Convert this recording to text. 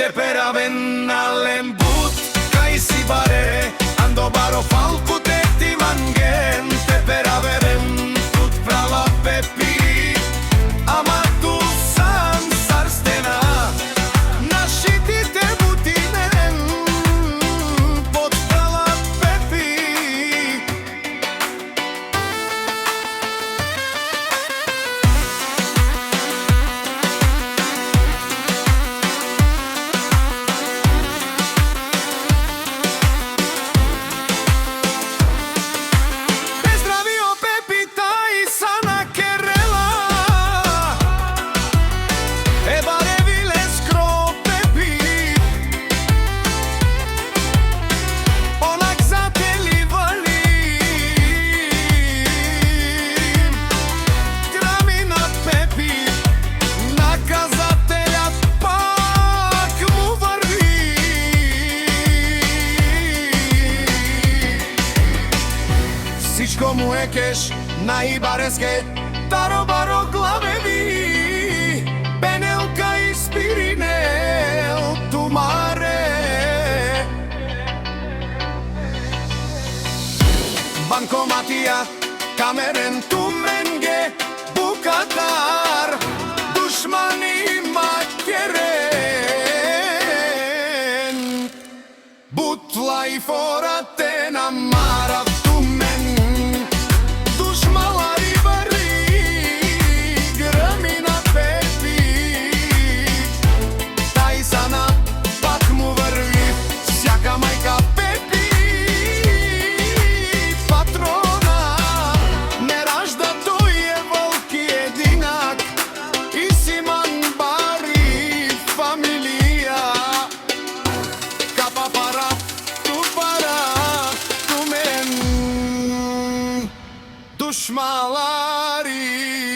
Te peraven allen but kai si bare ando baro falku te ti mangen te peraveren tut prava pepi ama tu sam sarstena našiti te butinen pod prava pepi. Всичко му е кеш на Ибареске, таро-баро главеви, Бенелка и Спиринел, Тумаре. Банкоматија, Камерен, Туменге, Букатар, Душмани, Макерен, Бутла и Форате на Марав. Dušmalari